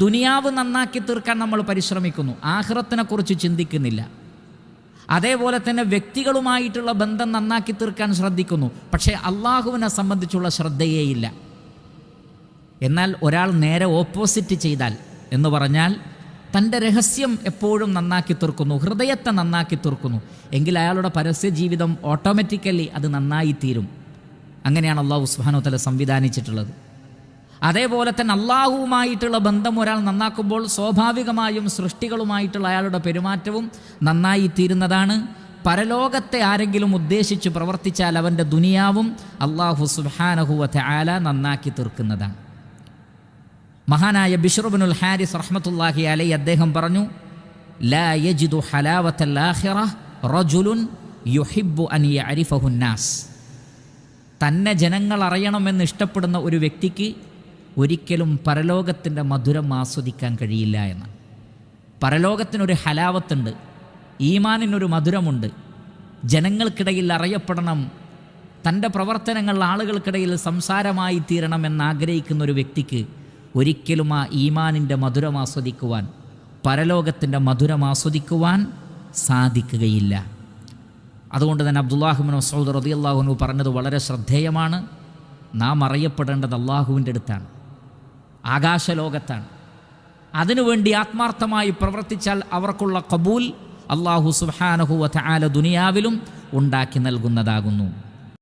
ദുനിയാവ് നന്നാക്കി തീർക്കാൻ നമ്മൾ പരിശ്രമിക്കുന്നു, ആഖിറത്തിനെക്കുറിച്ച് ചിന്തിക്കുന്നില്ല. അതേപോലെ തന്നെ വ്യക്തികളുമായിട്ടുള്ള ബന്ധം നന്നാക്കി തീർക്കാൻ ശ്രദ്ധിക്കുന്നു, പക്ഷേ അള്ളാഹുവിനെ സംബന്ധിച്ചുള്ള ശ്രദ്ധയേയില്ല. എന്നാൽ ഒരാൾ നേരെ ഓപ്പോസിറ്റ് ചെയ്താൽ എന്ന് പറഞ്ഞാൽ തൻ്റെ രഹസ്യം എപ്പോഴും നന്നാക്കി തീർക്കുന്നു, ഹൃദയത്തെ നന്നാക്കി തീർക്കുന്നു, എങ്കിൽ അയാളുടെ പരസ്യ ജീവിതം ഓട്ടോമാറ്റിക്കലി അത് നന്നായിത്തീരും. അങ്ങനെയാണ് അള്ളാഹു സുബ്ഹാനഹു വ തആല സംവിധാനിച്ചിട്ടുള്ളത്. അതേപോലെ തന്നെ അള്ളാഹുവുമായിട്ടുള്ള ബന്ധം ഒരാൾ നന്നാക്കുമ്പോൾ സ്വാഭാവികമായും സൃഷ്ടികളുമായിട്ടുള്ള അയാളുടെ പെരുമാറ്റവും നന്നായിത്തീരുന്നതാണ്. പരലോകത്തെ ആരെങ്കിലും ഉദ്ദേശിച്ച് പ്രവർത്തിച്ചാൽ അവൻ്റെ ദുനിയാവും അള്ളാഹു സുബ്ഹാനഹു വ തആല നന്നാക്കി തീർക്കുന്നതാണ്. മഹാനായ ബിശ്ർ ഇബ്നുൽ ഹാരിസ് റഹ്മത്തുള്ളാഹി അലൈഹി അദ്ദേഹം പറഞ്ഞു, ലാ യജിദു ഹലാവത്തൽ ആഖിറഹ് റജുലുൻ യുഹിബ്ബു അൻ യഅരിഫഹു നാസ്. തന്നെ ജനങ്ങൾ അറിയണമെന്ന് ഇഷ്ടപ്പെടുന്ന ഒരു വ്യക്തിക്ക് ഒരിക്കലും പരലോകത്തിൻ്റെ മധുരം ആസ്വദിക്കാൻ കഴിയില്ല എന്ന്. പരലോകത്തിനൊരു ഹലാവത്തുണ്ട്, ഈമാനിനൊരു മധുരമുണ്ട്. ജനങ്ങൾക്കിടയിൽ അറിയപ്പെടണം, തൻ്റെ പ്രവർത്തനങ്ങൾ ആളുകൾക്കിടയിൽ സംസാരമായി തീരണമെന്നാഗ്രഹിക്കുന്ന ഒരു വ്യക്തിക്ക് ഒരിക്കലും ആ ഈമാനിൻ്റെ മധുരം ആസ്വദിക്കുവാൻ, പരലോകത്തിൻ്റെ മധുരം ആസ്വദിക്കുവാൻ സാധിക്കുകയില്ല. അതുകൊണ്ട് തന്നെ അബ്ദുല്ലാഹ് ഇബ്നു മസ്ഊദ് റളിയല്ലാഹു അൻഹു പറഞ്ഞത് വളരെ ശ്രദ്ധേയമാണ്. നാം അറിയപ്പെടേണ്ടത് അള്ളാഹുവിൻ്റെ അടുത്താണ്, ആകാശലോകത്താണ്. അതിനുവേണ്ടി ആത്മാർത്ഥമായി പ്രവർത്തിച്ചാൽ അവർക്കുള്ള ഖബൂൽ അള്ളാഹു സുബ്ഹാനഹു വ തആല ദുനിയാവിലും ഉണ്ടാക്കി നൽകുന്നതാകുന്നു.